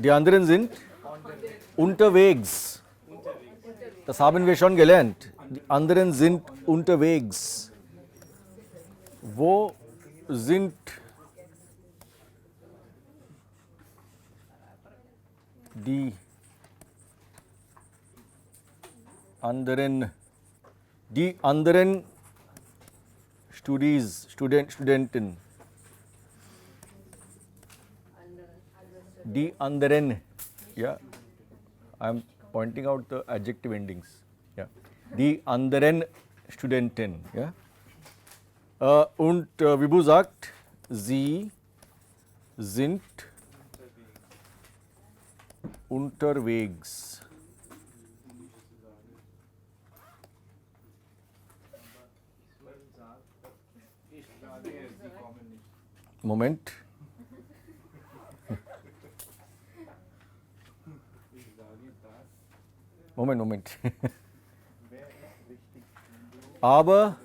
Die anderen sind unterwegs. Das haben wir schon gelernt. Die anderen sind unterwegs. Wo sind die anderen? Die anderen Studenten. Die anderen. Yeah, I am pointing out the adjective endings. Yeah, die anderen Studenten. Yeah. Und Vibhu sagt, sie sind unterwegs. Moment. Moment. Aber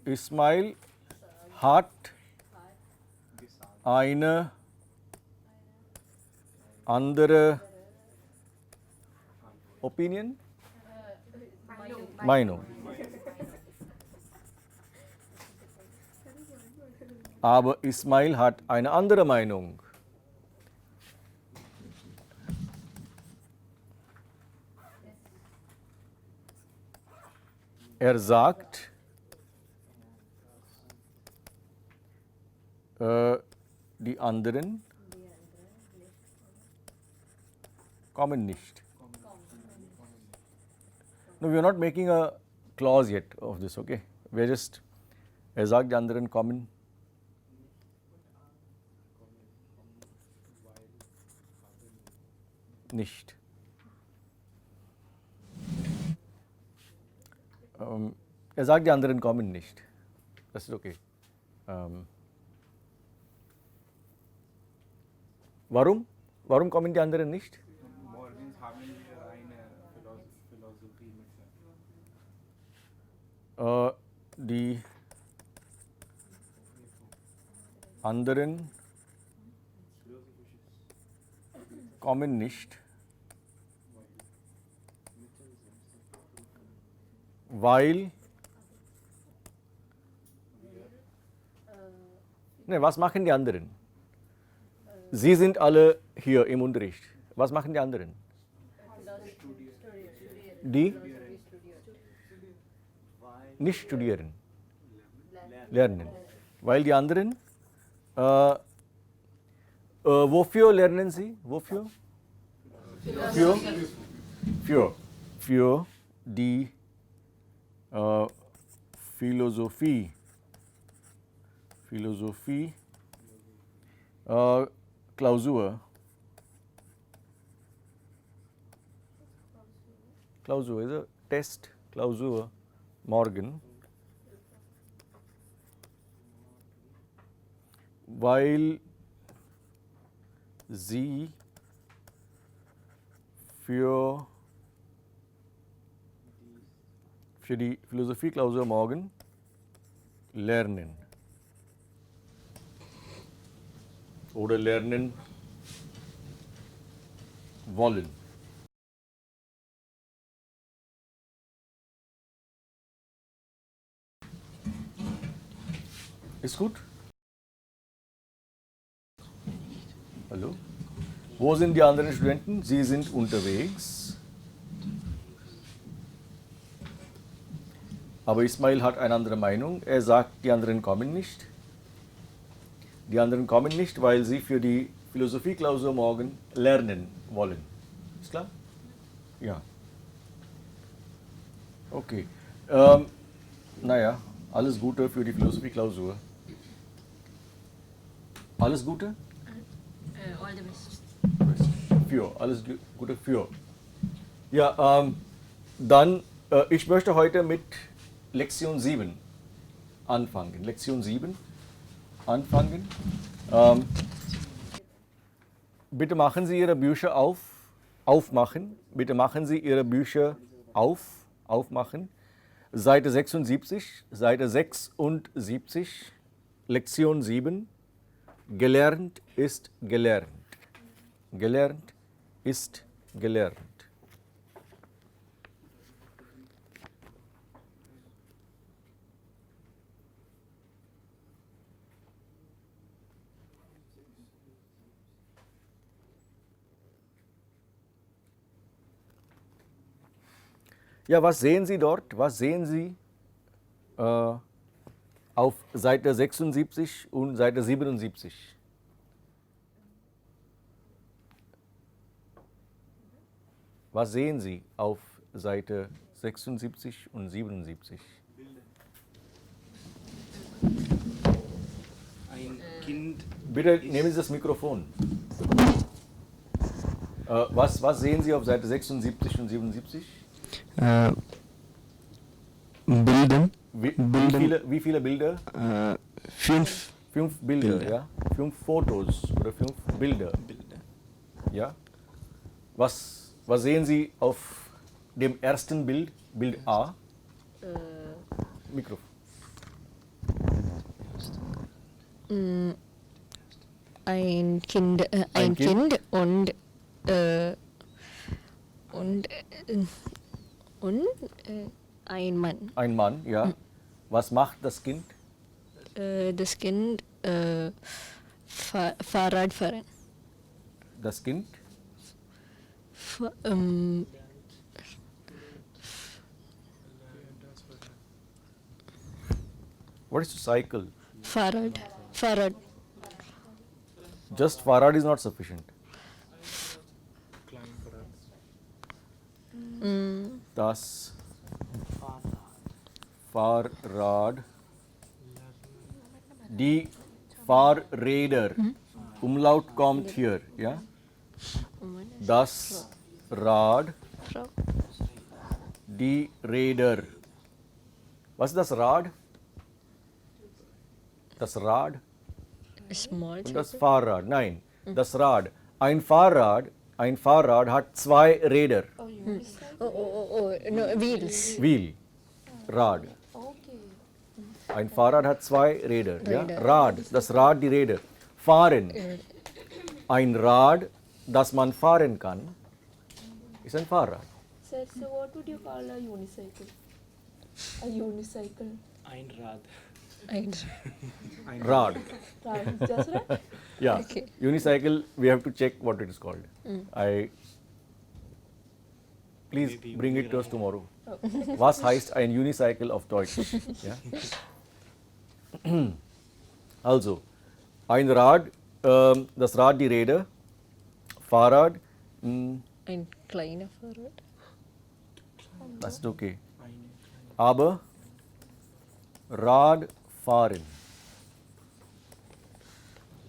Ismail hat eine andere Opinion? Meinung. Aber Ismail hat eine andere Meinung. Er sagt, die anderen kommen nicht. No, we are not making a clause yet of this, okay? We are just, er sagt, die anderen kommen nicht. Er sagt, die anderen kommen nicht. Das ist okay. Warum? Warum kommen die anderen nicht? Morgens haben wir eine Philosophie mit. Die anderen kommen nicht, weil, ne, was machen die anderen? Sie sind alle hier im Unterricht. Was machen die anderen? Die nicht studieren, lernen. Weil die anderen, wofür lernen sie? Wofür? Für die Philosophie. Klausur. Klausur is a test, Klausur, morgen. Weil sie für die Philosophie-Klausur morgen lernen. Oder lernen wollen. Ist gut? Hallo? Wo sind die anderen Studenten? Sie sind unterwegs. Aber Ismail hat eine andere Meinung. Er sagt, die anderen kommen nicht. Die anderen kommen nicht, weil sie für die Philosophie-Klausur morgen lernen wollen. Ist klar? Ja. Okay. Naja, alles Gute für die Philosophie-Klausur. Alles Gute? All the best. Für, alles Gute für. Ja, dann, ich möchte heute mit Lektion 7 anfangen. Lektion 7 anfangen. Bitte machen Sie Ihre Bücher aufmachen. Bitte machen Sie Ihre Bücher aufmachen. Seite 76, Lektion 7, Gelernt ist gelernt. Gelernt ist gelernt. Ja, was sehen Sie dort? Was sehen Sie auf Seite 76 und Seite 77? Was sehen Sie auf Seite 76 und 77? Ein Kind Bitte nehmen Sie das Mikrofon. Was sehen Sie auf Seite 76 und 77? Bilden. Wie viele Bilder? 5 5 Bilder, Bilder. ja? 5 Fotos oder 5 Bilder. Bilder. Ja? Was sehen Sie auf dem ersten Bild, Bild A? Mikrofon. Ein Kind, Ein Kind. und ein Mann. Ein Mann, ja. Was macht das Kind? Das Kind Fahrrad fahren. Das Kind? What is to cycle? Fahrrad. Just Farad is not sufficient. Das Fahrrad, die Fahrräder, Umlaut kommt hier, ja? Das Rad, die Räder. Was ist das Rad? Das Rad Small. und das Fahrrad. Nein, das Rad. Ein Fahrrad hat 2 Räder. No, wheels. Wheel, Rad. Ein Fahrrad hat 2 Räder. Ja? Rad, das Rad, die Räder. Fahren. Ein Rad, das man fahren kann, ist ein Fahrrad. Sir, so what would you call a unicycle? A unicycle. Ein Rad. Rad. Right, just right? Yeah. Okay. Unicycle, we have to check what it is called. Please Maybe bring we'll it to us write. tomorrow. Was heißt ein Unicycle auf Deutsch? Ja? Also, ein Rad, das Rad, die Räder, Fahrrad, Ein kleiner Fahrrad. das ist okay. Aber Radfahren.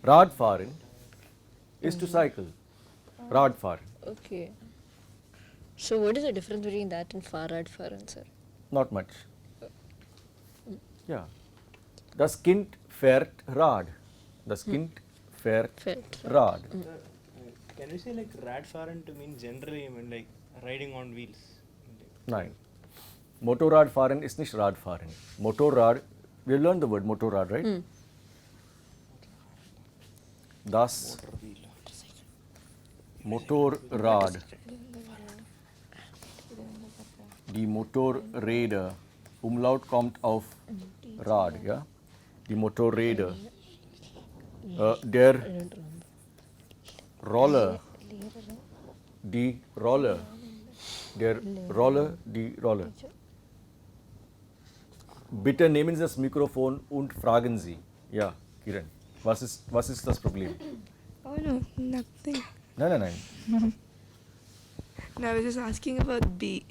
Radfahren is to cycle. Radfahren. Okay. So what is the difference between that and Fahrrad fahren, sir? Not much. Ja. Das Kind fährt Rad. Das Kind fährt Fährt Rad. Can we say like Radfahren to mean generally, I mean like riding on wheels? Nein. Motorradfahren ist nicht Radfahren. Motorrad, we learned the word Motorrad, right? Das Motorrad. Die Motorräder. Umlaut kommt auf Rad, ja? Die Motorräder. Der Roller. Die Rolle. Der Rolle, die Rolle. Bitte nehmen Sie das Mikrofon und fragen Sie. Ja, Kiran, was ist das Problem? Oh no, nothing. Nein. No, I was just asking about B.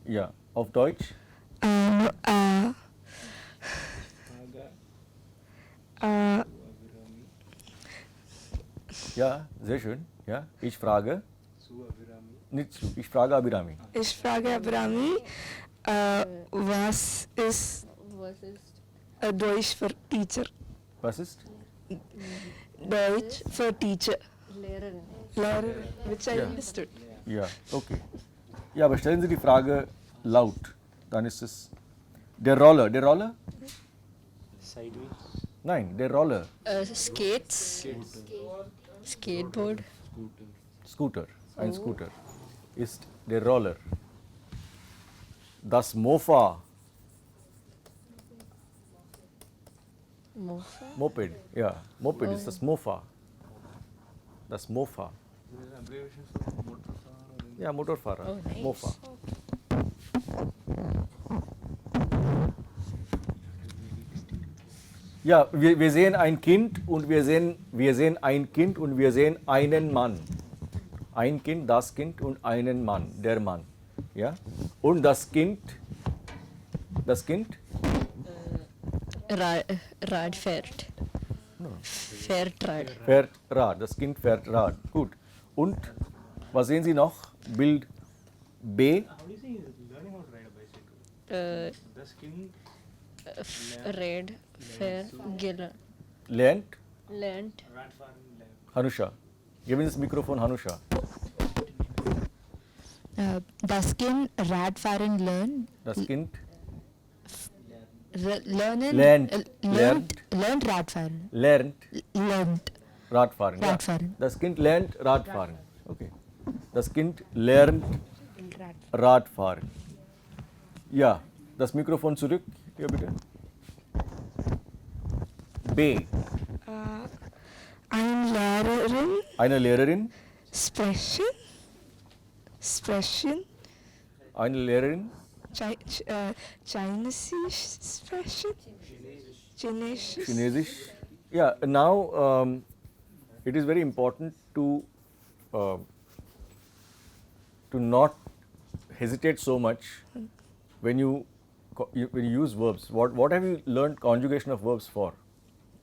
Ja, auf Deutsch? Ja, sehr schön. Ja, ich frage. Nicht zu, ich frage Abhirami. Ich frage Abrami, was ist Deutsch für Teacher? Was ist? Deutsch für Teacher. Lehrerin. Lehrer, which I Ja. understood. Ja, okay. Ja, aber stellen Sie die Frage laut. Dann ist es der Roller. Der Roller? Sideways. Nein, der Roller. Skates. Skateboard. Scooter. Ein Scooter ist der Roller. Das Mofa. Mofa. Moped. Ja, Moped ist das Mofa. Das Mofa. This is abbreviation for Motorfahrer or Ja, Motorfahrer. Oh, nice. Mofa. Ja, wir sehen ein Kind und wir sehen ein Kind und wir sehen einen Mann. Ein Kind, das Kind und einen Mann, der Mann. Ja? Und das Kind Rad fährt. Fährt Rad. fährt Rad. Das Kind fährt Rad. Gut. Und was sehen Sie noch? Bild B. How do you say he's learning how to ride a bicycle? The skin Red. Fair. Gilla. Lernt. Lernt. Radfahren lernt. Hanusha. Geben Sie das Mikrofon, Hanusha. Das Kind Radfahren lernt. Das Kind Lernt Radfahren. lernt Lernt Radfahren. Ja. Radfahren. Das Kind lernt Radfahren. Okay. Das Kind lernt Radfahren. Ja, das Mikrofon zurück, hier bitte. B. Eine Lehrerin Eine Lehrerin. sprechen. Eine Lehrerin. Chinesisch sprechen. Chinesisch. Chinesisch. Yeah, now it is very important to not hesitate so much when you use verbs. What have you learned conjugation of verbs for?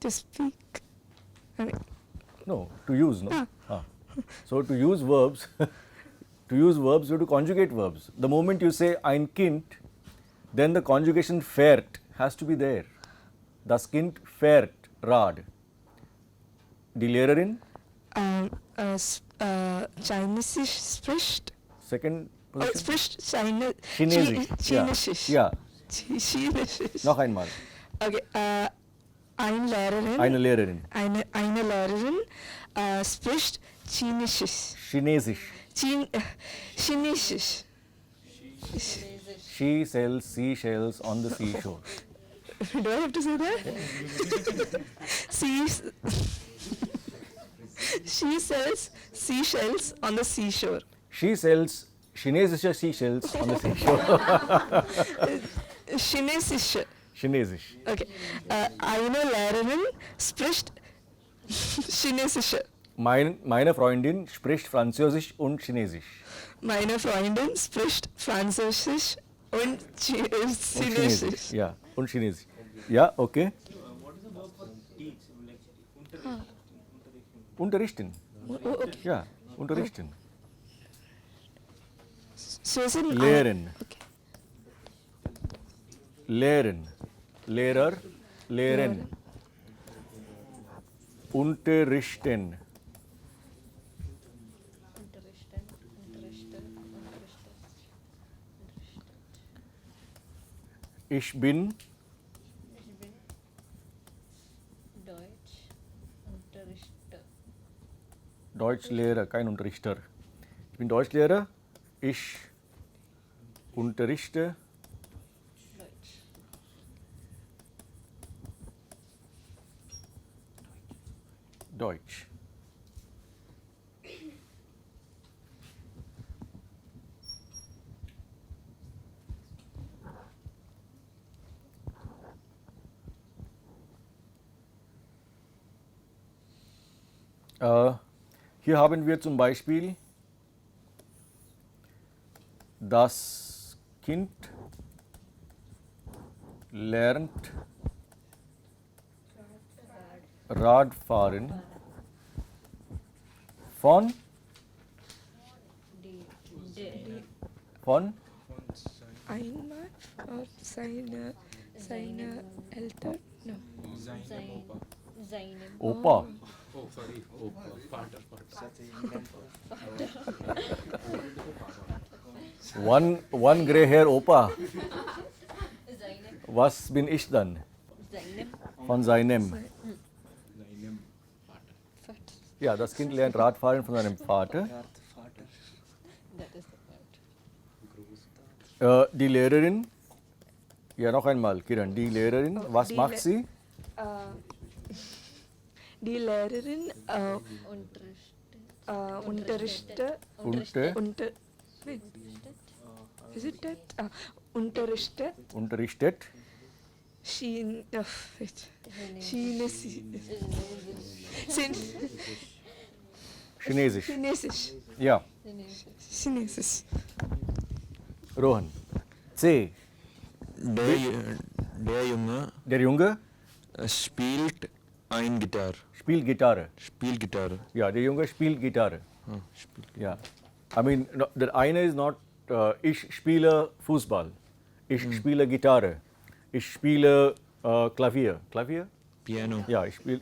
To speak. No, to use, no? So to use verbs, you have to conjugate verbs. The moment you say ein Kind, then the conjugation fährt has to be there. Das Kind fährt Rad. Die Lehrerin, Chinesisch spricht. second position. Spricht Chinesisch. Chinesisch. Ja. Chinesisch. Noch einmal. Okay, eine Lehrerin. Eine Lehrerin. Eine Lehrerin spricht Chinesisch. Chinesisch. Chinesisch. She sells seashells on the seashore. Do I have to say that? She sells seashells on the seashore. She sells chinesische seashells on the seashore. Chinesisch. Chinesisch. Okay. Eine Lehrerin spricht Chinesisch. Meine Freundin spricht Französisch und Chinesisch. Meine Freundin spricht Französisch und Chinesisch. Ja, und Chinesisch. Ja, okay. What is the verb for teach? Like Unterrichten. Oh, okay. Ja, unterrichten. So is it Lehren. Okay. Lehren. Lehrer. Lehren. Unterrichten. Ich bin Deutschlehrer, kein Unterrichter. Ich bin Deutschlehrer. Ich unterrichte Deutsch. Hier haben wir zum Beispiel das Kind lernt Radfahren von Einmal von seine Eltern. No. Opa. Oh, sorry. Oh, Vater. One grey hair Opa. Was bin ich dann? von seinem. Seinem Vater. Fat. Ja, das Kind lernt Radfahren von seinem Vater. Vater. That is the part. Die Lehrerin, ja noch einmal, Kiran, die Lehrerin, was die macht sie? Die Lehrerin Unterrichtet. unter wait, is it that? Unterrichtet wait. Chinesisch. Chinesisch. Ja, Chinesisch. Rohan. C. Der Junge Der Junge spielt ein Gitarre. spielt Gitarre. Spielt Gitarre. Ja, der Junge spielt Gitarre. Spielt. Ja. I mean, no, der eine ist not, ich spiele Fußball. Ich spiele Gitarre. Ich spiele Klavier. Klavier? Piano. Ja, ich spiele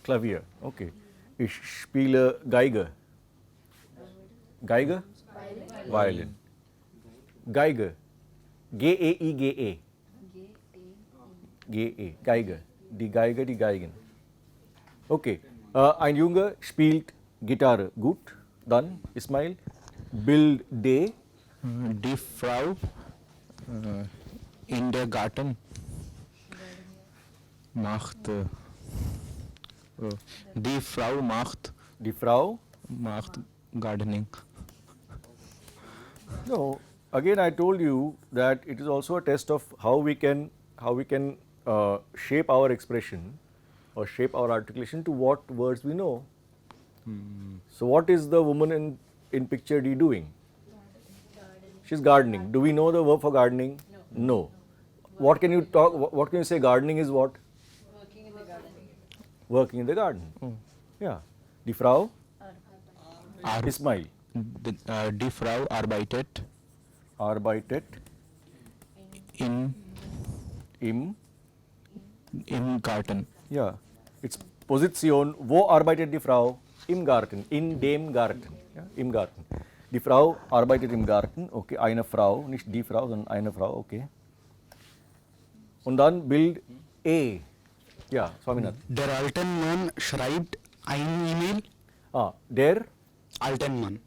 Klavier. Okay. Ich spiele Geige. Geige? Violin. Geige. G-E-I-G-E. G-E. Geige. Die Geige, die Geigen. Okay. Ein Junge spielt Gitarre. Gut. Dann, Ismail. Bild D. Die Frau in der Garten macht. Die Frau Die Frau. macht Gardening. No. Again, I told you that it is also a test of how we can shape our expression or shape our articulation to what words we know. So, what is the woman in picture D doing? She's gardening. Do we know the verb for gardening? No. What can you talk? What can you say? Gardening is what? Working in the garden. Working in the garden. Yeah. Die Frau. Ismail. Die Frau arbeitet Arbeitet im Garten. Ja, it's Position. Wo arbeitet die Frau? Im Garten, in dem Garten, ja, im Garten. Die Frau arbeitet im Garten, okay, eine Frau, nicht die Frau, sondern eine Frau, okay. Und dann Bild E. Ja, Swaminathan. Der alte Mann schreibt ein E-Mail. Der Alten Mann.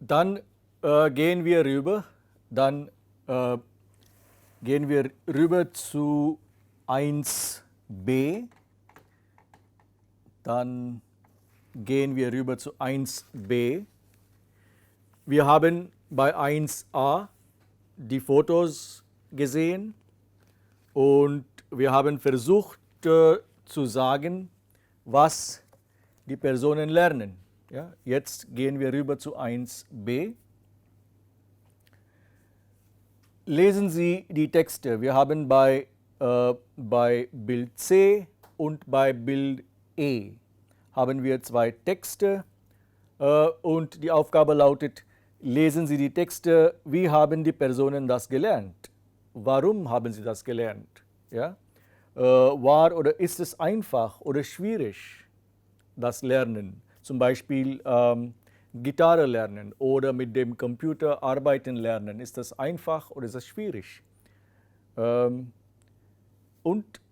Dann gehen wir rüber, zu 1b, dann gehen wir rüber zu 1b. Wir haben bei 1a die Fotos gesehen und wir haben versucht zu sagen, was die Personen lernen. Ja, jetzt gehen wir rüber zu 1b. Lesen Sie die Texte. Wir haben bei Bild C und bei Bild E haben wir zwei Texte und die Aufgabe lautet, lesen Sie die Texte, wie haben die Personen das gelernt? Warum haben sie das gelernt? Ja? War oder ist es einfach oder schwierig, das Lernen? Zum Beispiel Gitarre lernen oder mit dem Computer arbeiten lernen. Ist das einfach oder ist das schwierig? Und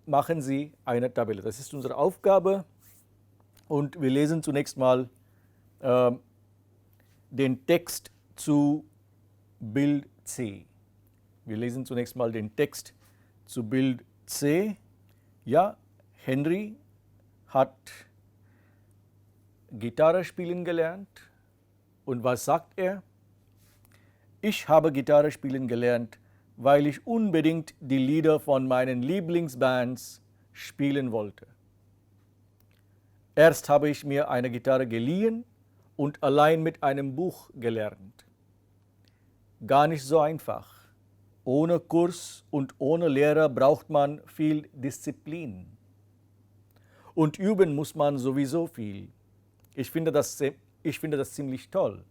machen Sie eine Tabelle. Das ist unsere Aufgabe. Und wir lesen zunächst mal den Text zu Bild C. Wir lesen zunächst mal den Text zu Bild C. Ja, Henry hat Gitarre spielen gelernt. Und was sagt er? Ich habe Gitarre spielen gelernt, weil ich unbedingt die Lieder von meinen Lieblingsbands spielen wollte. Erst habe ich mir eine Gitarre geliehen und allein mit einem Buch gelernt. Gar nicht so einfach. Ohne Kurs und ohne Lehrer braucht man viel Disziplin. Und üben muss man sowieso viel. Ich finde das ziemlich toll,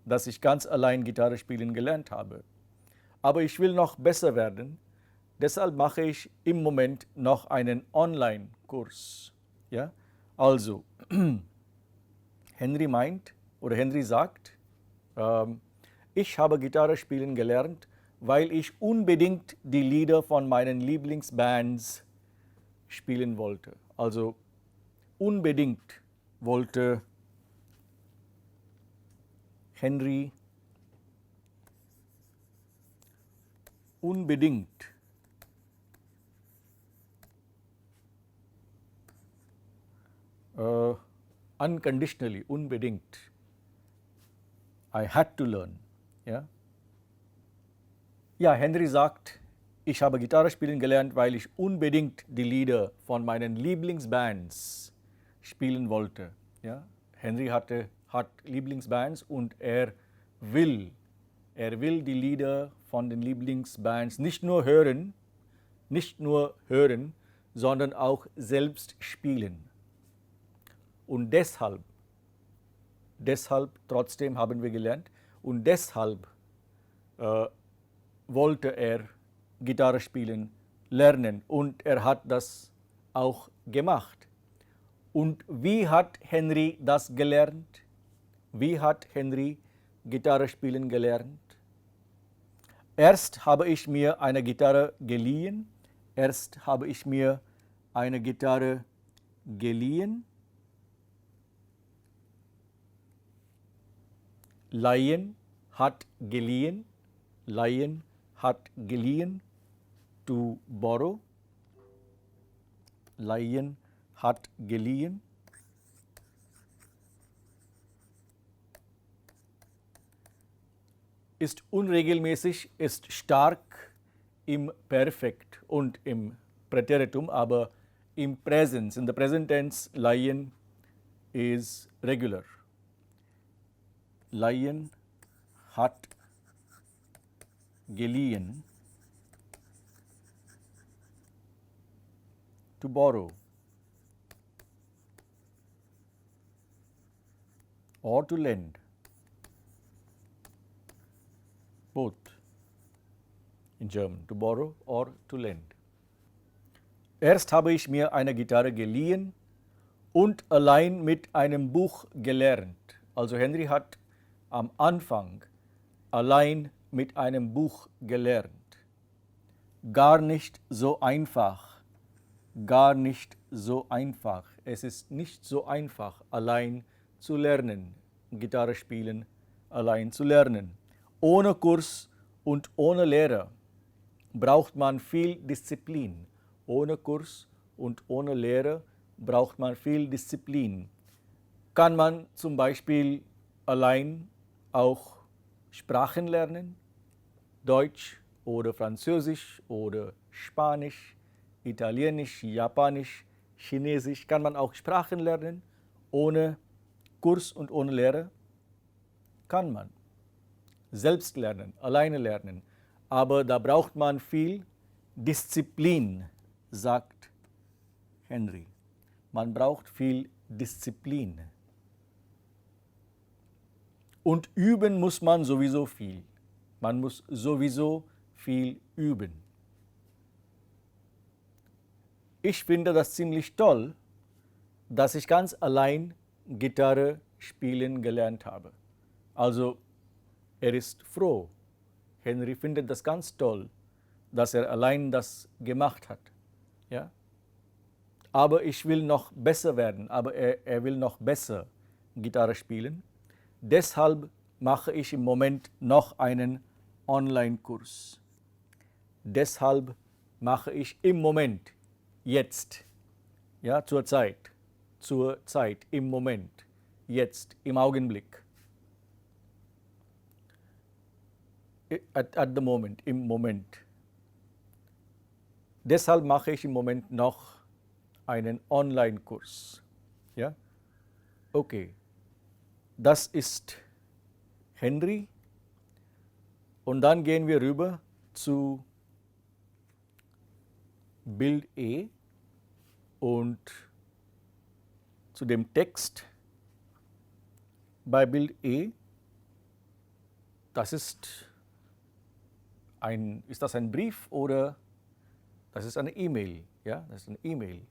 dass ich ganz allein Gitarre spielen gelernt habe. Aber ich will noch besser werden, deshalb mache ich im Moment noch einen Online-Kurs. Ja? Also, Henry sagt, ich habe Gitarre spielen gelernt, weil ich unbedingt die Lieder von meinen Lieblingsbands spielen wollte. Also unbedingt wollte Henry unbedingt unconditionally, unbedingt. I had to learn. Ja? Ja, Henry sagt, ich habe Gitarre spielen gelernt, weil ich unbedingt die Lieder von meinen Lieblingsbands spielen wollte. Ja? Henry hat Lieblingsbands und er will die Lieder von den Lieblingsbands nicht nur hören, sondern auch selbst spielen. Und deshalb, trotzdem haben wir gelernt, und deshalb wollte er Gitarre spielen lernen und er hat das auch gemacht. Und wie hat Henry das gelernt? Wie hat Henry Gitarre spielen gelernt? Erst habe ich mir eine Gitarre geliehen. Leihen hat geliehen. To borrow. Leihen hat geliehen. Ist unregelmäßig, ist stark im Perfekt und im Präteritum, aber im Präsens, in the present tense, leihen is regular. Leihen hat geliehen. To borrow or to lend, both in German, to borrow or to lend. Erst habe ich mir eine Gitarre geliehen und allein mit einem Buch gelernt. Also Henry hat am Anfang allein mit einem Buch gelernt. Gar nicht so einfach. Es ist nicht so einfach, allein zu lernen, Gitarre spielen, allein zu lernen. Ohne Kurs und ohne Lehrer braucht man viel Disziplin. Ohne Kurs und ohne Lehrer braucht man viel Disziplin. Kann man zum Beispiel allein auch Sprachen lernen? Deutsch oder Französisch oder Spanisch, Italienisch, Japanisch, Chinesisch. Kann man auch Sprachen lernen ohne Kurs und ohne Lehrer? Kann man. Selbst lernen, alleine lernen. Aber da braucht man viel Disziplin, sagt Henry. Man braucht viel Disziplin. Und üben muss man sowieso viel. Man muss sowieso viel üben. Ich finde das ziemlich toll, dass ich ganz allein Gitarre spielen gelernt habe. Also er ist froh. Henry findet das ganz toll, dass er allein das gemacht hat. Ja? Aber ich will noch besser werden, er will noch besser Gitarre spielen. Deshalb mache ich im Moment noch einen Online-Kurs. Deshalb mache ich im Moment, jetzt, ja, zur Zeit, im Moment, jetzt, im Augenblick. At the moment, im Moment. Deshalb mache ich im Moment noch einen Online-Kurs. Ja? Okay. Das ist Henry. Und dann gehen wir rüber zu Bild E und zu dem Text bei Bild E. Das ist das ein Brief oder das ist eine E-Mail? Ja, das ist eine E-Mail.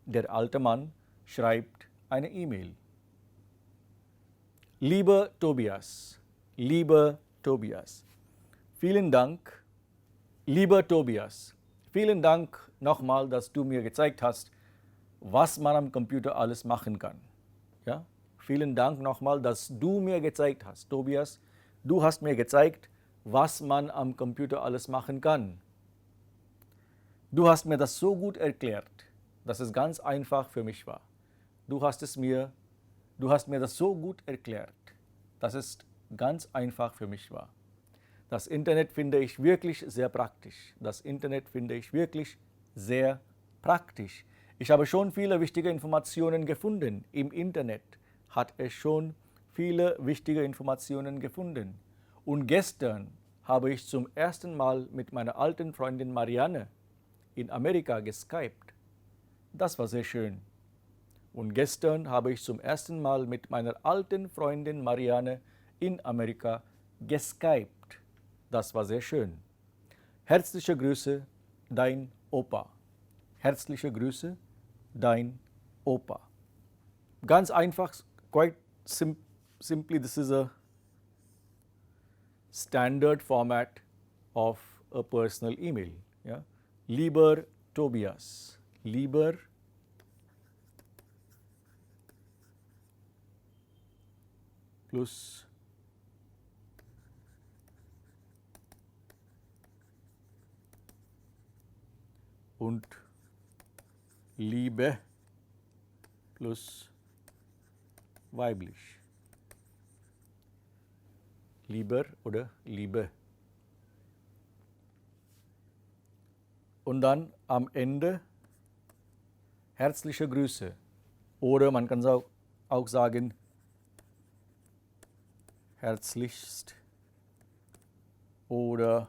Der alte Mann schreibt eine E-Mail. Lieber Tobias, vielen Dank, lieber Tobias, vielen Dank nochmal, dass du mir gezeigt hast, was man am Computer alles machen kann. Ja? Vielen Dank nochmal, dass du mir gezeigt hast, Tobias, du hast mir gezeigt, was man am Computer alles machen kann. Du hast mir das so gut erklärt, dass es ganz einfach für mich war. Du hast mir das so gut erklärt, dass es ganz einfach für mich war. Das Internet finde ich wirklich sehr praktisch. Das Internet finde ich wirklich sehr praktisch. Ich habe schon viele wichtige Informationen gefunden. Im Internet hat es schon viele wichtige Informationen gefunden. Und gestern habe ich zum ersten Mal mit meiner alten Freundin Marianne in Amerika geskypt. Das war sehr schön. Und gestern habe ich zum ersten Mal mit meiner alten Freundin Marianne in Amerika geskypt. Das war sehr schön. Herzliche Grüße, dein Opa. Herzliche Grüße, dein Opa. Ganz einfach, quite simply, this is a standard format of a personal email. Yeah? Lieber Tobias, lieber plus und Liebe plus weiblich. Lieber oder Liebe. Und dann am Ende herzliche Grüße. Oder man kann auch sagen, herzlichst oder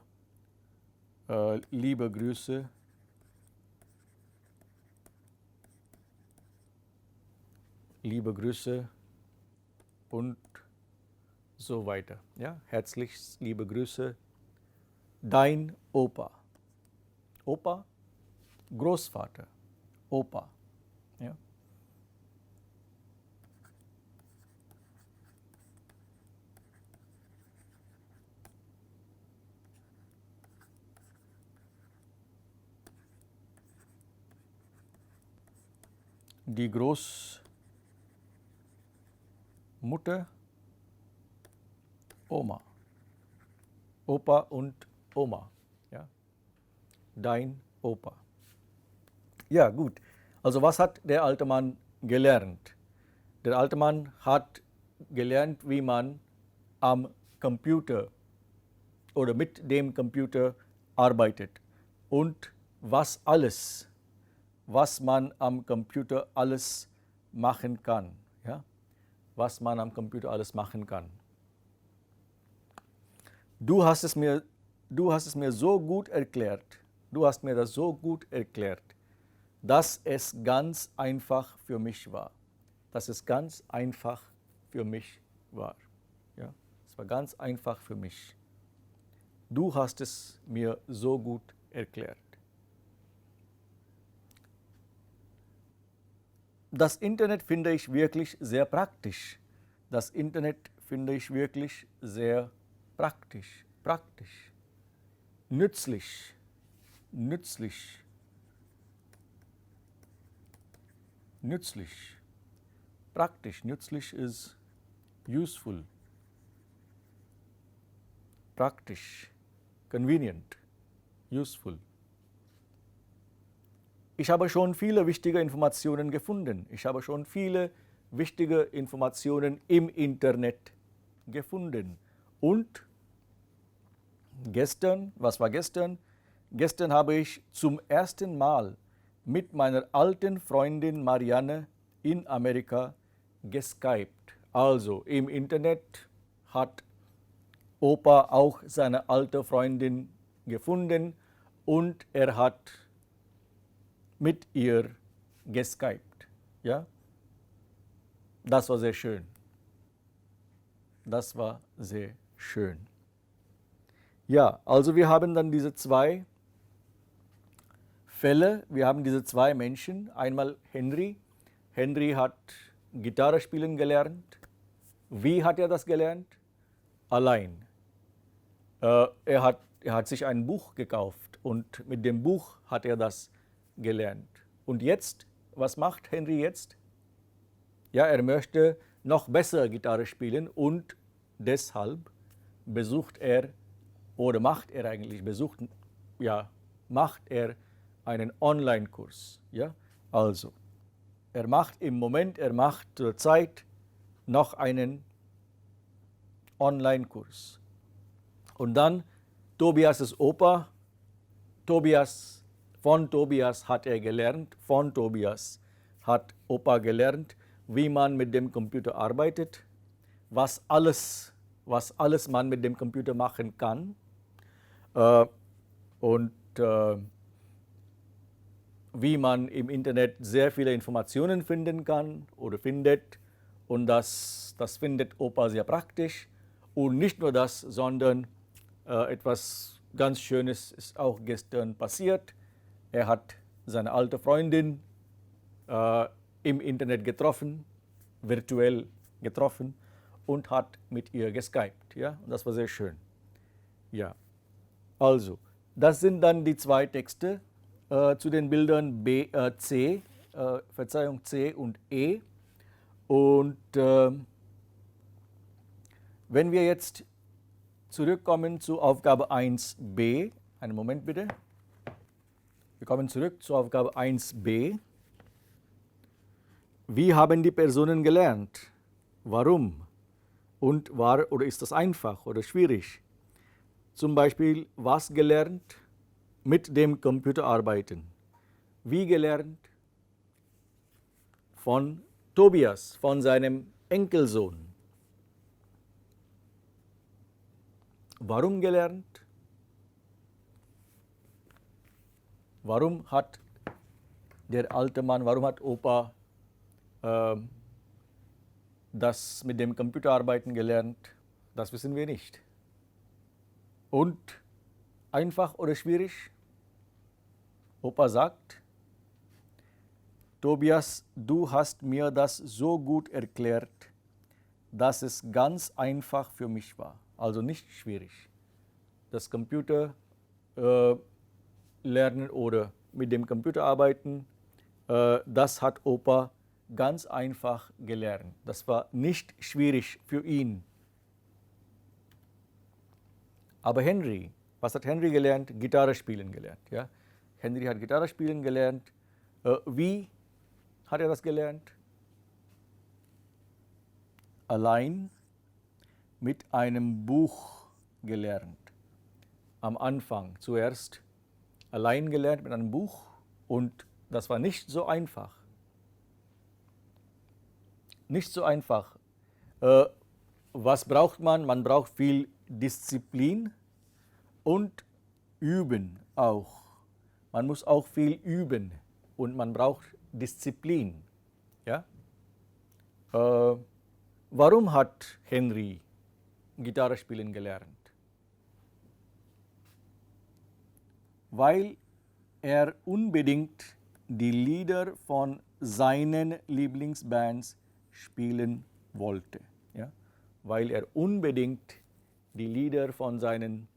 liebe Grüße. Liebe Grüße und so weiter. Ja? Herzlichst liebe Grüße, dein Opa. Opa, Großvater, Opa. Ja? Die Großmutter, Oma. Opa und Oma. Ja? Dein Opa. Ja, gut. Also was hat der alte Mann gelernt? Der alte Mann hat gelernt, wie man am Computer oder mit dem Computer arbeitet und was man am Computer alles machen kann. Ja? Was man am Computer alles machen kann. Du hast es mir so gut erklärt, du hast mir das so gut erklärt, dass es ganz einfach für mich war. Dass es ganz einfach für mich war. Ja? Es war ganz einfach für mich. Du hast es mir so gut erklärt. Das Internet finde ich wirklich sehr praktisch. Das Internet finde ich wirklich sehr praktisch. Nützlich. Praktisch. Nützlich is useful. Praktisch. Convenient. Useful. Ich habe schon viele wichtige Informationen gefunden. Ich habe schon viele wichtige Informationen im Internet gefunden. Und gestern, was war gestern? Gestern habe ich zum ersten Mal mit meiner alten Freundin Marianne in Amerika geskypt. Also im Internet hat Opa auch seine alte Freundin gefunden und er hat mit ihr geskypt. Ja? Das war sehr schön. Das war sehr schön. Ja, also wir haben dann diese zwei Fälle, wir haben diese zwei Menschen, einmal Henry. Henry hat Gitarre spielen gelernt. Wie hat er das gelernt? Allein. Er hat sich ein Buch gekauft und mit dem Buch hat er das gelernt. Und jetzt, was macht Henry jetzt? Ja, er möchte noch besser Gitarre spielen und deshalb besucht er oder macht er eigentlich, macht er einen Online-Kurs. Ja? Also, er macht zurzeit noch einen Online-Kurs. Und dann Tobias' Opa, von Tobias hat er gelernt, von Tobias hat Opa gelernt, wie man mit dem Computer arbeitet, was alles man mit dem Computer machen kann und wie man im Internet sehr viele Informationen finden kann oder findet, und das findet Opa sehr praktisch. Und nicht nur das, sondern etwas ganz Schönes ist auch gestern passiert. Er hat seine alte Freundin im Internet getroffen, virtuell getroffen, und hat mit ihr geskypt. Ja? Und das war sehr schön. Ja. Also, das sind dann die zwei Texte zu den Bildern C und E. Und wenn wir jetzt zurückkommen zu Aufgabe 1b, einen Moment bitte. Wir kommen zurück zu Aufgabe 1b. Wie haben die Personen gelernt? Warum? Und war oder ist das einfach oder schwierig? Zum Beispiel, was gelernt? Mit dem Computer arbeiten. Wie gelernt? Von Tobias, von seinem Enkelsohn. Warum gelernt? Warum hat der alte Mann, warum hat Opa das mit dem Computerarbeiten gelernt? Das wissen wir nicht. Und einfach oder schwierig? Opa sagt, Tobias, du hast mir das so gut erklärt, dass es ganz einfach für mich war. Also nicht schwierig. Das Computer lernen oder mit dem Computer arbeiten, das hat Opa ganz einfach gelernt. Das war nicht schwierig für ihn. Aber Henry, was hat Henry gelernt? Gitarre spielen gelernt. Ja? Henry hat Gitarre spielen gelernt. Wie hat er das gelernt? Allein mit einem Buch gelernt. Am Anfang zuerst allein gelernt mit einem Buch, und das war nicht so einfach. Nicht so einfach. Was braucht man? Man braucht viel Disziplin und Üben auch. Man muss auch viel üben und man braucht Disziplin. Ja? Warum hat Henry Gitarre spielen gelernt? Weil er unbedingt die Lieder von seinen Lieblingsbands spielen wollte. Ja? Weil er unbedingt die Lieder von seinen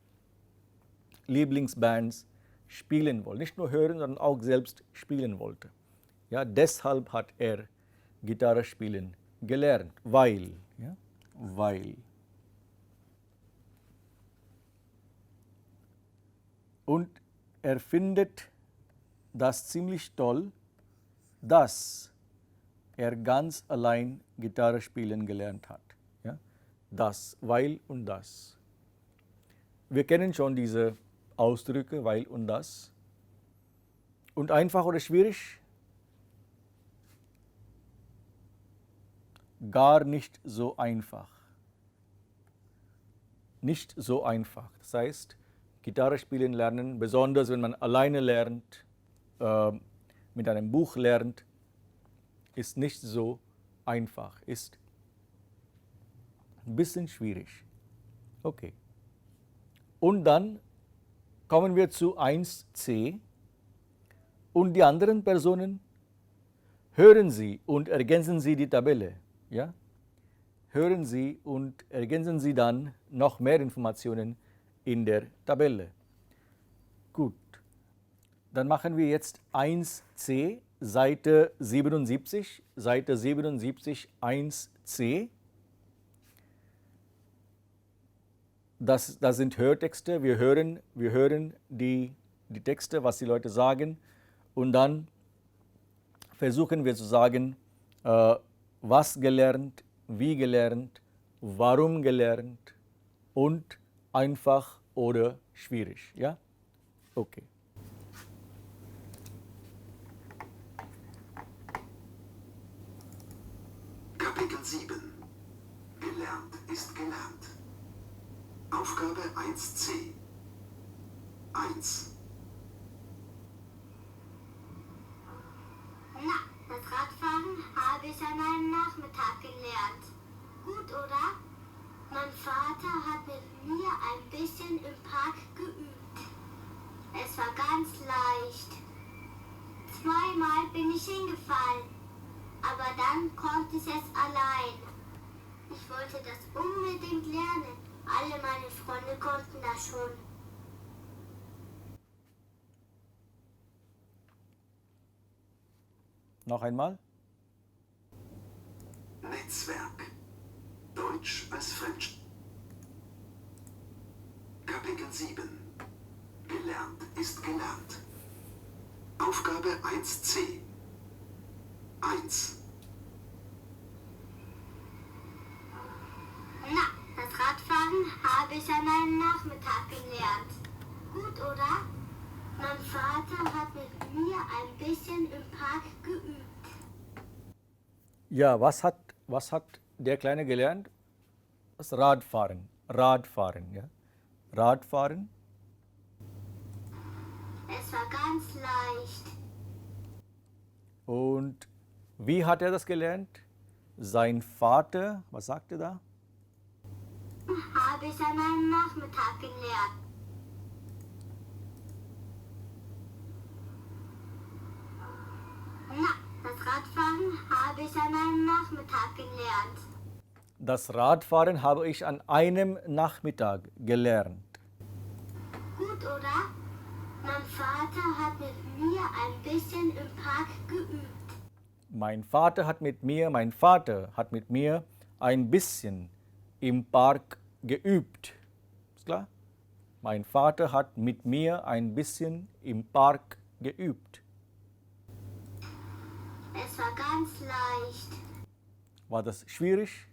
Lieblingsbands spielen wollte. Nicht nur hören, sondern auch selbst spielen wollte. Ja? Deshalb hat er Gitarre spielen gelernt. Weil. Und er findet das ziemlich toll, dass er ganz allein Gitarre spielen gelernt hat. Ja? Das, weil und das. Wir kennen schon diese Ausdrücke, weil und das. Und einfach oder schwierig? Gar nicht so einfach. Nicht so einfach. Das heißt, Gitarre spielen lernen, besonders wenn man alleine lernt, mit einem Buch lernt, ist nicht so einfach, ist ein bisschen schwierig. Okay. Und dann kommen wir zu 1c. Und die anderen Personen, hören Sie und ergänzen Sie die Tabelle. Ja? Hören Sie und ergänzen Sie dann noch mehr Informationen in der Tabelle. Gut, dann machen wir jetzt 1c, Seite 77, Seite 77, 1c. Das sind Hörtexte, wir hören die Texte, was die Leute sagen, und dann versuchen wir zu sagen, was gelernt, wie gelernt, warum gelernt und einfach oder schwierig. Ja? Okay. Kapitel 7. Gelernt ist gelernt. Aufgabe 1c. 1. Na, das Radfahren habe ich an einem Nachmittag gelernt. Gut, oder? Mein Vater hat mit mir ein bisschen im Park geübt. Es war ganz leicht. 2-mal bin ich hingefallen, aber dann konnte ich es allein. Ich wollte das unbedingt lernen. Alle meine Freunde konnten das schon. Noch einmal. Netzwerk. Deutsch als Fremd. Kapitel 7. Gelernt ist gelernt. Aufgabe 1c. 1. Na, das Radfahren habe ich an einem Nachmittag gelernt. Gut, oder? Mein Vater hat mit mir ein bisschen im Park geübt. Ja, was hat der Kleine gelernt? Das Radfahren. Radfahren, ja. Radfahren. Es war ganz leicht. Und wie hat er das gelernt? Sein Vater, was sagt er da? Habe ich an einem Nachmittag gelernt. Na, das Radfahren habe ich an einem Nachmittag gelernt. Das Radfahren habe ich an einem Nachmittag gelernt. Gut, oder? Mein Vater hat mit mir ein bisschen im Park geübt. Mein Vater hat mit mir ein bisschen im Park geübt. Ist klar? Mein Vater hat mit mir ein bisschen im Park geübt. Es war ganz leicht. War das schwierig?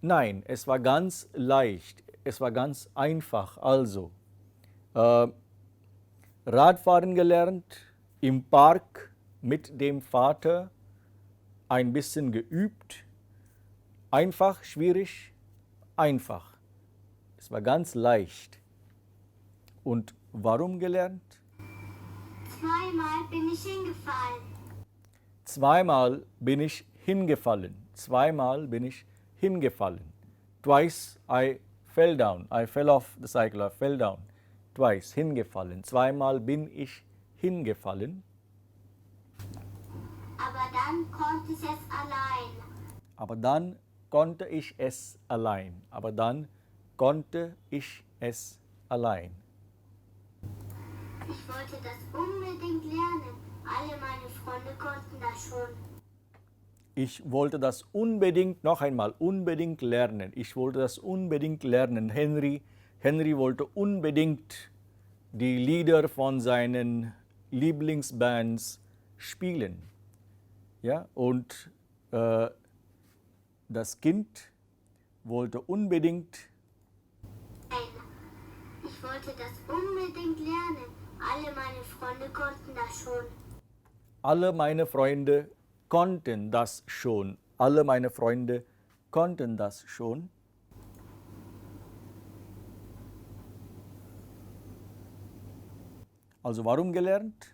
Nein, es war ganz leicht. Es war ganz einfach. Also, Radfahren gelernt, im Park mit dem Vater ein bisschen geübt. Einfach, schwierig, einfach. Es war ganz leicht. Und warum gelernt? 2-mal bin ich hingefallen. 2-mal bin ich hingefallen. 2-mal bin ich hingefallen. Twice I fell down. I fell off the cycle. I fell down. Twice, hingefallen. 2-mal bin ich hingefallen. Aber dann konnte ich es allein. Aber dann konnte ich es allein. Aber dann konnte ich es allein. Ich wollte das unbedingt lernen. Alle meine Freunde konnten das schon. Ich wollte das unbedingt, noch einmal, unbedingt lernen. Ich wollte das unbedingt lernen. Henry wollte unbedingt die Lieder von seinen Lieblingsbands spielen. Ja, und das Kind wollte unbedingt. Ich wollte das unbedingt lernen. Alle meine Freunde konnten das schon. Alle meine Freunde konnten das schon. Alle meine Freunde konnten das schon. Also warum gelernt?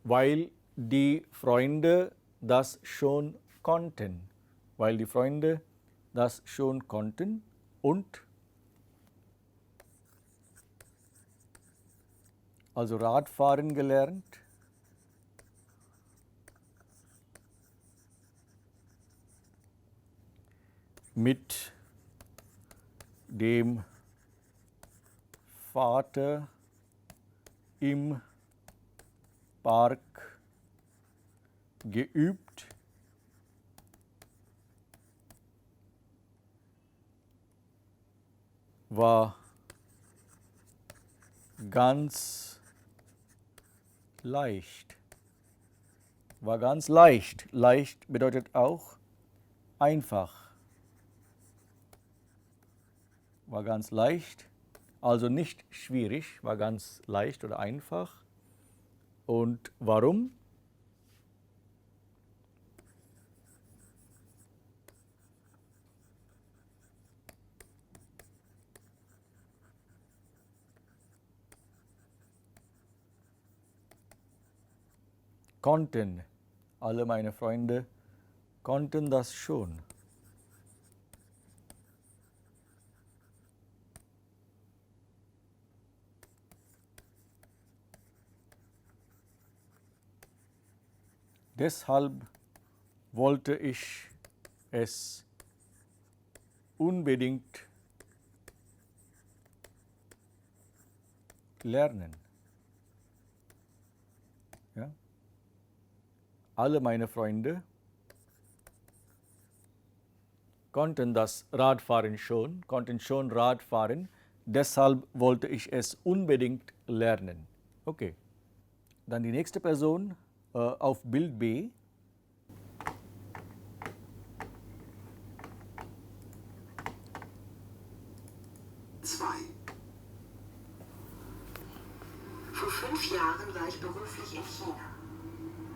Weil die Freunde das schon konnten. Weil die Freunde das schon konnten und also Radfahren gelernt. Mit dem Vater im Park geübt. War ganz leicht. War ganz leicht. Leicht bedeutet auch einfach. War ganz leicht, also nicht schwierig, war ganz leicht oder einfach. Und warum? Konnten, alle meine Freunde konnten das schon. Deshalb wollte ich es unbedingt lernen. Ja? Alle meine Freunde konnten das Radfahren schon, konnten schon Radfahren, deshalb wollte ich es unbedingt lernen. Okay. Dann die nächste Person auf Bild B. Vor 5 Jahren war ich beruflich in China.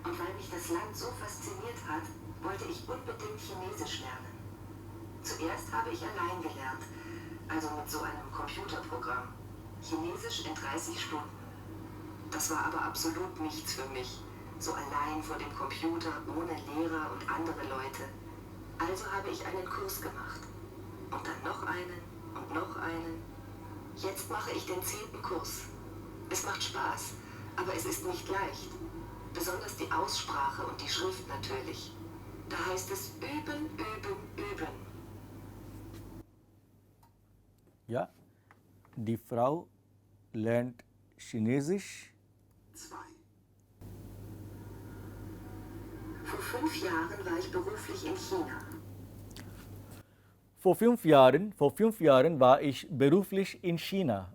Und weil mich das Land so fasziniert hat, wollte ich unbedingt Chinesisch lernen. Zuerst habe ich allein gelernt, also mit so einem Computerprogramm. Chinesisch in 30 Stunden. Das war aber absolut nichts für mich. So allein vor dem Computer, ohne Lehrer und andere Leute. Also habe ich einen Kurs gemacht. Und dann noch einen und noch einen. Jetzt mache ich den 10. Kurs. Es macht Spaß, aber es ist nicht leicht. Besonders die Aussprache und die Schrift natürlich. Da heißt es üben, üben, üben. Ja, die Frau lernt Chinesisch. 2. Vor 5 Jahren war ich beruflich in China. Vor fünf Jahren war ich beruflich in China.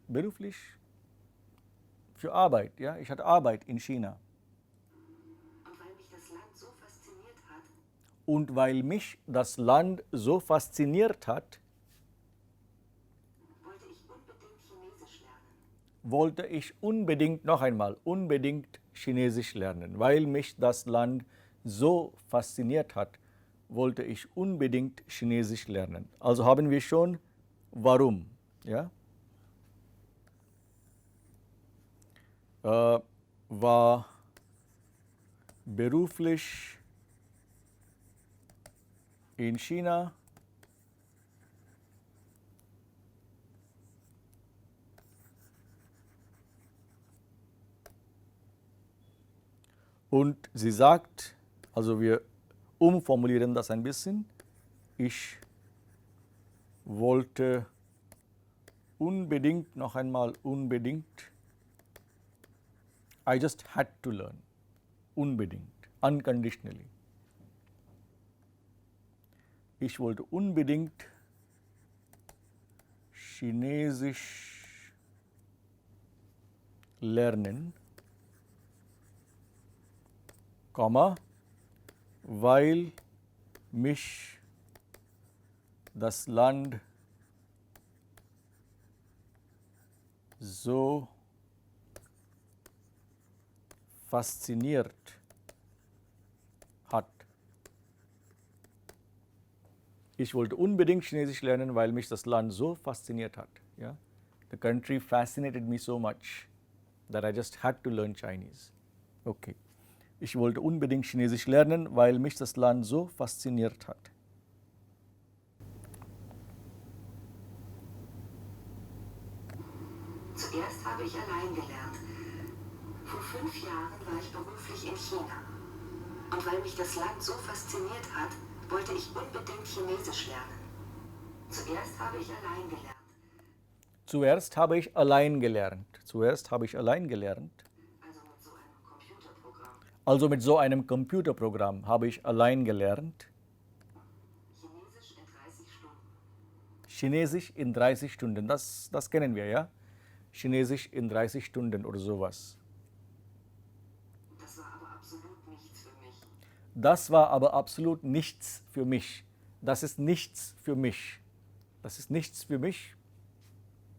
Beruflich für Arbeit, ja, ich hatte Arbeit in China. Und weil mich das Land so fasziniert hat, Und weil mich das Land so fasziniert hat, wollte ich unbedingt Chinesisch lernen. wollte ich unbedingt Chinesisch lernen. Weil mich das Land so fasziniert hat, wollte ich unbedingt Chinesisch lernen. Also haben wir schon warum. Ja? War beruflich in China. Und sie sagt, also wir umformulieren das ein bisschen, ich wollte unbedingt, noch einmal unbedingt, I just had to learn, unbedingt, unconditionally. Ich wollte unbedingt Chinesisch lernen, weil mich das Land so fasziniert hat. Ich wollte unbedingt Chinesisch lernen, weil mich das Land so fasziniert hat. Ja? The country fascinated me so much that I just had to learn Chinese. Okay. Ich wollte unbedingt Chinesisch lernen, weil mich das Land so fasziniert hat. Zuerst habe ich allein gelernt. Vor 5 Jahren war ich beruflich in China. Und weil mich das Land so fasziniert hat, wollte ich unbedingt Chinesisch lernen. Zuerst habe ich allein gelernt. Zuerst habe ich allein gelernt. Zuerst habe ich allein gelernt. Also mit so einem Computerprogramm. Also mit so einem Computerprogramm habe ich allein gelernt. Chinesisch in 30 Stunden. Chinesisch in 30 Stunden. Das kennen wir, ja? Chinesisch in 30 Stunden oder sowas. Das war aber absolut nichts für mich. Das war aber absolut nichts für mich. Das ist nichts für mich. Das ist nichts für mich.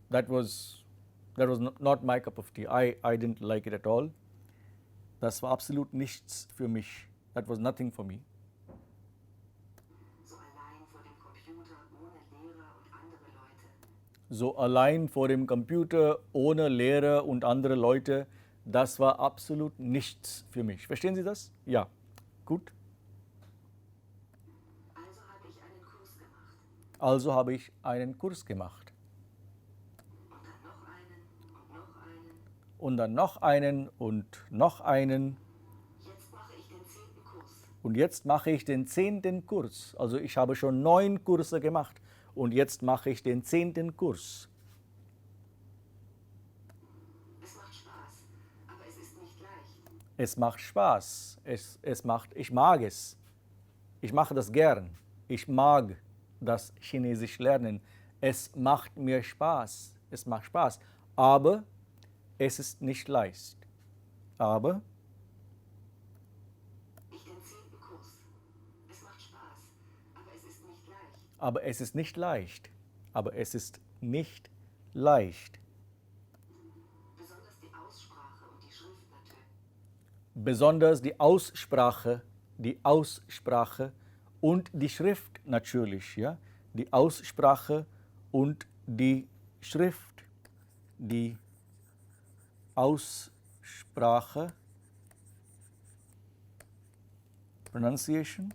That was not my cup of tea. I didn't like it at all. Das war absolut nichts für mich. That was nothing for me. So allein vor dem Computer, ohne Lehrer und andere Leute. So allein vor dem Computer, ohne Lehrer und andere Leute, das war absolut nichts für mich. Verstehen Sie das? Ja. Gut. Also habe ich einen Kurs gemacht. Also habe ich einen Kurs gemacht. Und dann noch einen und noch einen. Und dann noch einen und noch einen. Jetzt mache ich den 10. Kurs. Und jetzt mache ich den 10. Kurs. Also ich habe schon 9 Kurse gemacht und jetzt mache ich den 10. Kurs. Es macht Spaß, aber es ist nicht leicht. Es macht Spaß. Ich mag es. Ich mache das gern. Ich mag das Chinesisch lernen. Es macht mir Spaß. Es macht Spaß. Aber es ist nicht leicht. Aber Ich den 10. Kurs. Es macht Spaß, aber es ist nicht leicht. Aber es ist nicht leicht. Aber es ist nicht leicht. Besonders die Aussprache und die Schrift natürlich. Besonders die Aussprache und die Schrift natürlich. Ja? Die Aussprache und die Schrift. Die Aussprache, pronunciation,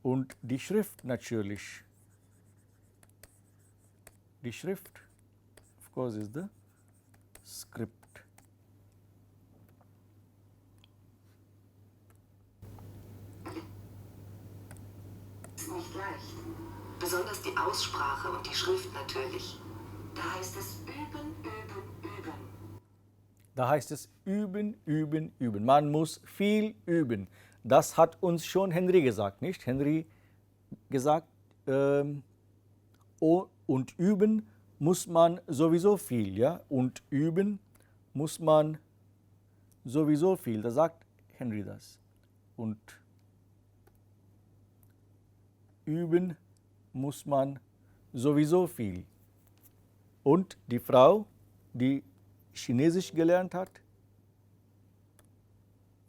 und die Schrift natürlich. Die Schrift, of course, is the script. Ist nicht leicht. Besonders die Aussprache und die Schrift natürlich. Da heißt es üben, üben, üben. Da heißt es üben, üben, üben. Man muss viel üben. Das hat uns schon Henry gesagt, nicht? Henry gesagt, und üben muss man sowieso viel, ja? Und üben muss man sowieso viel. Da sagt Henry das. Und üben muss man sowieso viel. Und die Frau, die Chinesisch gelernt hat,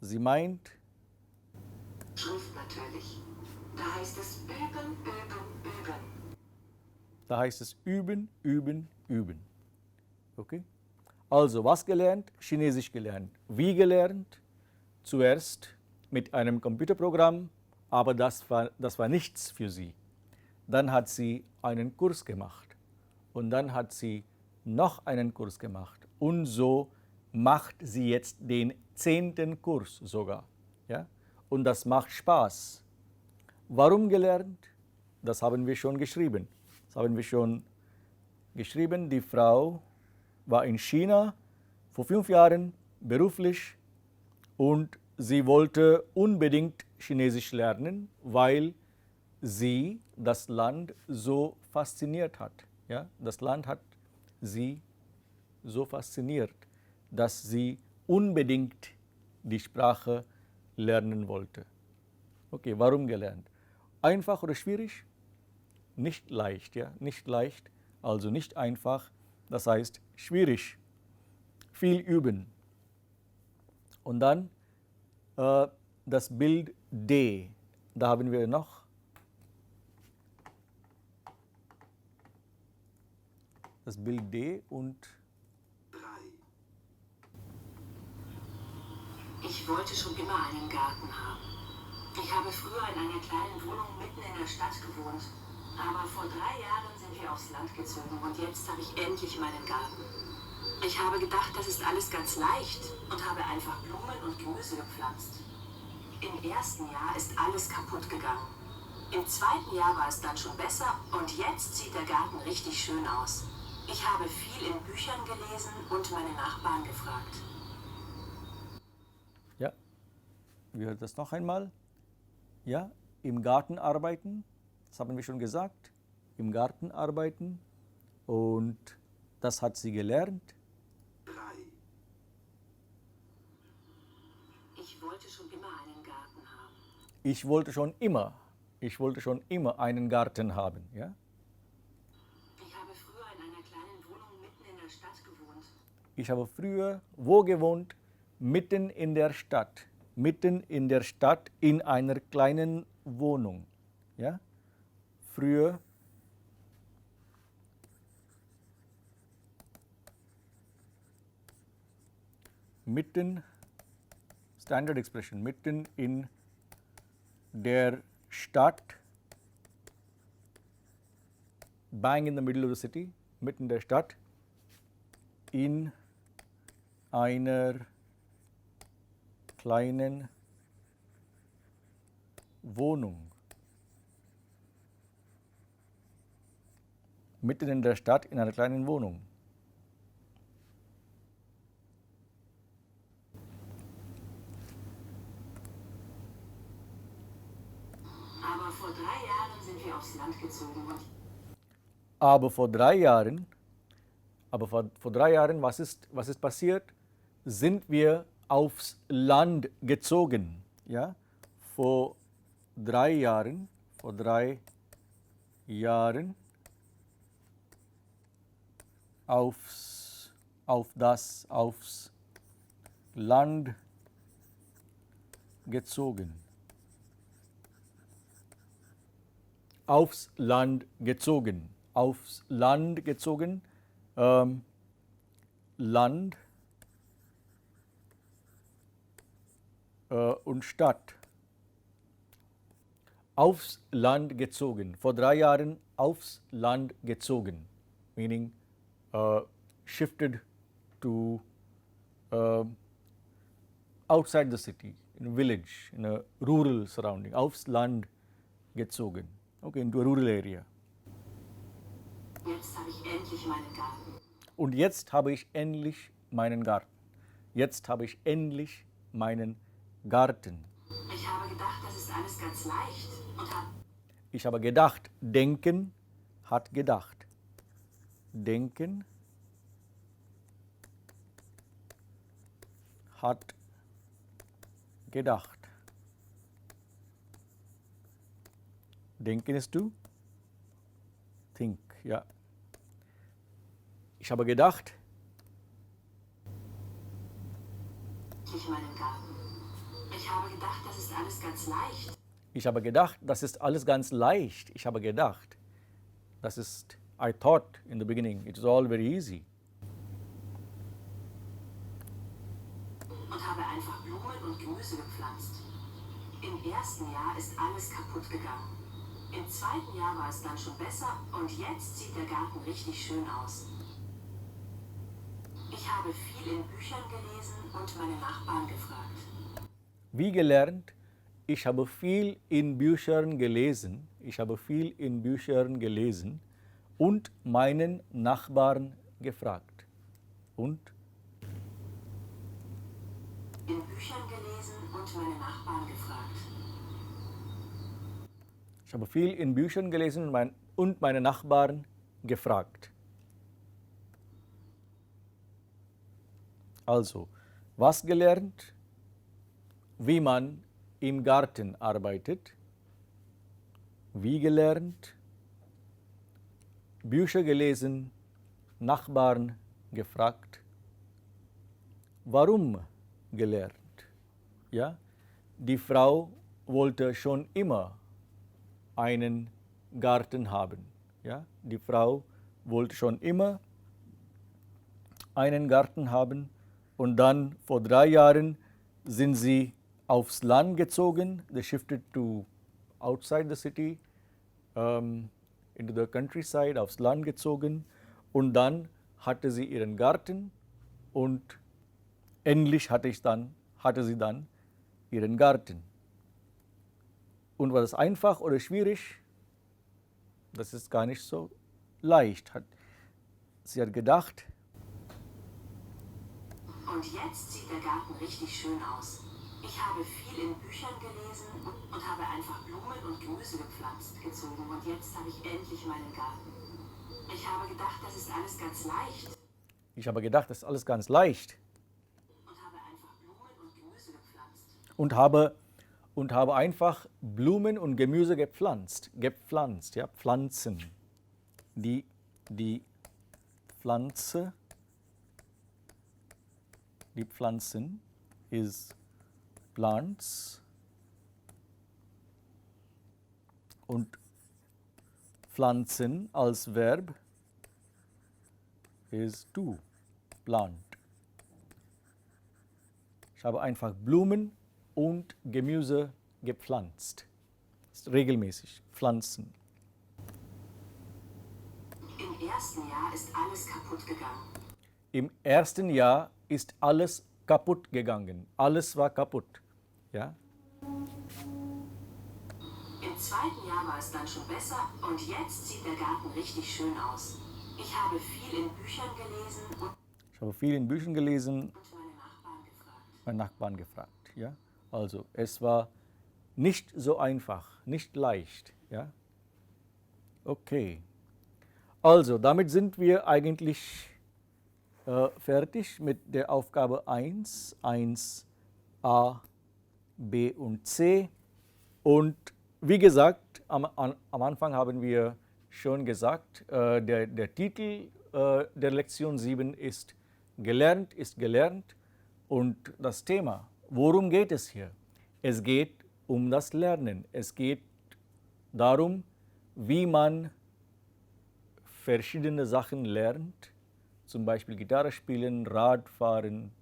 sie meint, Schrift natürlich. Da heißt es üben, üben, üben. da heißt es üben, üben, üben. Okay? Also, was gelernt? Chinesisch gelernt. Wie gelernt? Zuerst mit einem Computerprogramm, aber das war nichts für sie. Dann hat sie einen Kurs gemacht und dann hat sie noch einen Kurs gemacht und so macht sie jetzt den 10. Kurs sogar. Ja? Und das macht Spaß. Warum gelernt? Das haben wir schon geschrieben. Die Frau war in China vor 5 Jahren beruflich und sie wollte unbedingt Chinesisch lernen, weil sie das Land so fasziniert hat. Ja? Das Land hat sie so fasziniert, dass sie unbedingt die Sprache lernen wollte. Okay, warum gelernt? Einfach oder schwierig? Nicht leicht, ja, nicht leicht, also nicht einfach, das heißt schwierig, viel üben. Und dann das Bild D, da haben wir noch das Bild D und 3. Ich wollte schon immer einen Garten haben. Ich habe früher in einer kleinen Wohnung mitten in der Stadt gewohnt. Aber vor 3 Jahren sind wir aufs Land gezogen und jetzt habe ich endlich meinen Garten. Ich habe gedacht, das ist alles ganz leicht und habe einfach Blumen und Gemüse gepflanzt. Im ersten Jahr ist alles kaputt gegangen. Im zweiten Jahr war es dann schon besser und jetzt sieht der Garten richtig schön aus. Ich habe viel in Büchern gelesen und meine Nachbarn gefragt. ja, wir hören das noch einmal. Ja, im Garten arbeiten, das haben wir schon gesagt, im Garten arbeiten und das hat sie gelernt. 3. Ich wollte schon immer einen Garten haben. Ich wollte schon immer einen Garten haben. Ja? Ich habe früher in einer kleinen Wohnung mitten in der Stadt gewohnt. Ich habe früher wo gewohnt? Mitten in der Stadt. Mitten in der Stadt in einer kleinen Wohnung. Ja? Früher mitten, Standard Expression, mitten in der Stadt, bang in the middle of the city, mitten in der Stadt, in einer kleinen Wohnung. Mitten in der Stadt in einer kleinen Wohnung. Aber vor 3 Jahren sind wir aufs Land gezogen und Aber vor 3 Jahren, was ist passiert? Sind wir aufs Land gezogen. Ja? Vor 3 Jahren aufs Land gezogen. Aufs Land gezogen. Aufs Land gezogen. Land und Stadt. Aufs Land gezogen. Vor 3 Jahren aufs Land gezogen. Meaning shifted to outside the city, in a village, in a rural surrounding. Aufs Land gezogen. Okay, into a rural area. jetzt habe ich endlich meinen Garten. Und jetzt habe ich endlich meinen Garten. Jetzt habe ich endlich meinen Garten. Ich habe gedacht, das ist alles ganz leicht und habe Ich habe gedacht, denken hat gedacht. Denken hat gedacht. Denken ist du? Think, ja. Ich habe gedacht, endlich meinen Garten. Ich habe gedacht, das ist alles ganz leicht. ich habe gedacht, das ist alles ganz leicht. Ich habe gedacht, das ist, I thought in the beginning, it is all very easy. Und habe einfach Blumen und Gemüse gepflanzt. Im ersten Jahr ist alles kaputt gegangen. Im zweiten Jahr war es dann schon besser und jetzt sieht der Garten richtig schön aus. Ich habe viel in Büchern gelesen und meine Nachbarn gefragt. Wie gelernt? Ich habe viel in Büchern gelesen. Ich habe viel in Büchern gelesen und meinen Nachbarn gefragt. Und In Büchern gelesen und meine Nachbarn gefragt. ich habe viel in Büchern gelesen und meine Nachbarn gefragt. Also, was gelernt? Wie man im Garten arbeitet. Wie gelernt? Bücher gelesen, Nachbarn gefragt. Warum gelernt? Ja, die Frau wollte schon immer einen Garten haben. Ja, die Frau wollte schon immer einen Garten haben und dann vor 3 Jahren sind sie aufs Land gezogen. They shifted to outside the city, into the countryside, aufs Land gezogen und dann hatte sie ihren Garten und endlich hatte sie dann ihren Garten. Und war das einfach oder schwierig? Das ist gar nicht so leicht. Sie hat gedacht. Und jetzt sieht der Garten richtig schön aus. Ich habe viel in Büchern gelesen und habe einfach Blumen und Gemüse gepflanzt, gezogen und jetzt habe ich endlich meinen Garten. Ich habe gedacht, das ist alles ganz leicht. Ich habe gedacht, das ist alles ganz leicht. Und habe einfach Blumen und Gemüse gepflanzt. Und habe einfach Blumen und Gemüse gepflanzt, ja, Pflanzen. Die Pflanze, die Pflanzen ist plants und pflanzen als Verb ist to, plant. Ich habe einfach Blumen und Gemüse gepflanzt. Das ist regelmäßig, pflanzen. Im ersten Jahr ist alles kaputt gegangen. Im ersten Jahr ist alles kaputt gegangen. Alles war kaputt. Ja? Im zweiten Jahr war es dann schon besser und jetzt sieht der Garten richtig schön aus. Ich habe viel in Büchern gelesen und meinen Nachbarn gefragt. Ja? Also es war nicht so einfach, nicht leicht. Ja? Okay. Also damit sind wir eigentlich fertig mit der Aufgabe 1, 1a, b und c. Und wie gesagt, am Anfang haben wir schon gesagt, der Titel der Lektion 7 ist gelernt und das Thema, worum geht es hier? Es geht um das Lernen. Es geht darum, wie man verschiedene Sachen lernt, zum Beispiel Gitarre spielen, Radfahren,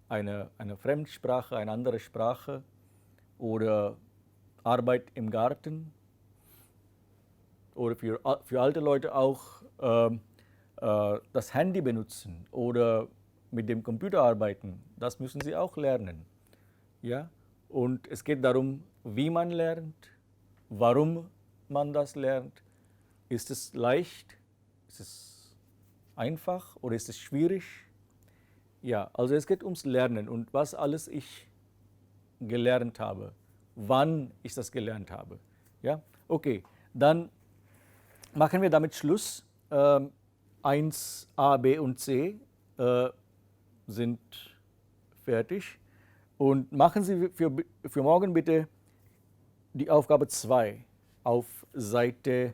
eine Fremdsprache, eine andere Sprache oder Arbeit im Garten oder für alte Leute auch das Handy benutzen oder mit dem Computer arbeiten. Das müssen sie auch lernen. Ja? Und es geht darum, wie man lernt, warum man das lernt. Ist es leicht? Ist es einfach oder ist es schwierig? Ja, also es geht ums Lernen und was alles ich gelernt habe, wann ich das gelernt habe. Ja, okay, dann machen wir damit Schluss. 1a, b und c sind fertig und machen Sie für morgen bitte die Aufgabe 2 auf Seite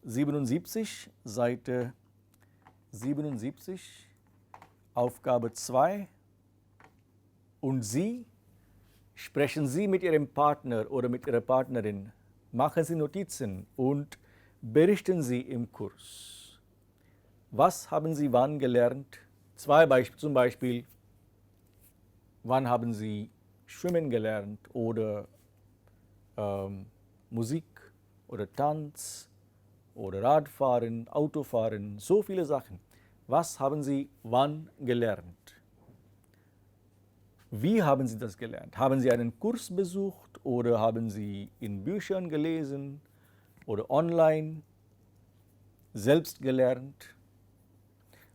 77, Aufgabe 2 und Sie sprechen Sie mit Ihrem Partner oder mit Ihrer Partnerin, machen Sie Notizen und berichten Sie im Kurs. Was haben Sie wann gelernt? 2 Beispiele, zum Beispiel, wann haben Sie Schwimmen gelernt oder Musik oder Tanz oder Radfahren, Autofahren, so viele Sachen. Was haben Sie wann gelernt? Wie haben Sie das gelernt? Haben Sie einen Kurs besucht oder haben Sie in Büchern gelesen oder online selbst gelernt?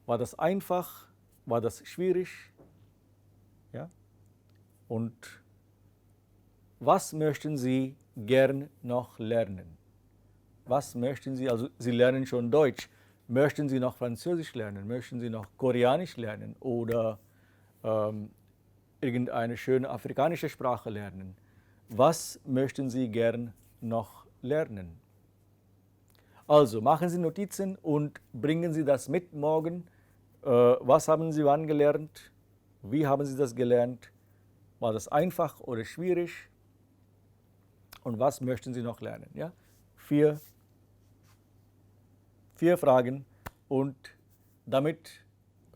War das einfach? War das schwierig? Ja? Und was möchten Sie gern noch lernen? Was möchten Sie, also Sie lernen schon Deutsch, möchten Sie noch Französisch lernen, möchten Sie noch Koreanisch lernen oder irgendeine schöne afrikanische Sprache lernen? Was möchten Sie gern noch lernen? Also machen Sie Notizen und bringen Sie das mit morgen. Was haben Sie wann gelernt? Wie haben Sie das gelernt? War das einfach oder schwierig? Und was möchten Sie noch lernen? Ja? 4 Fragen und damit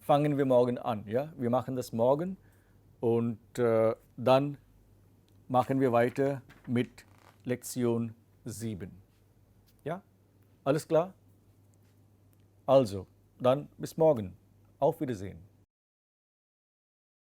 fangen wir morgen an. Ja? Wir machen das morgen und dann machen wir weiter mit Lektion 7. Ja? Alles klar? Also, dann bis morgen. Auf Wiedersehen.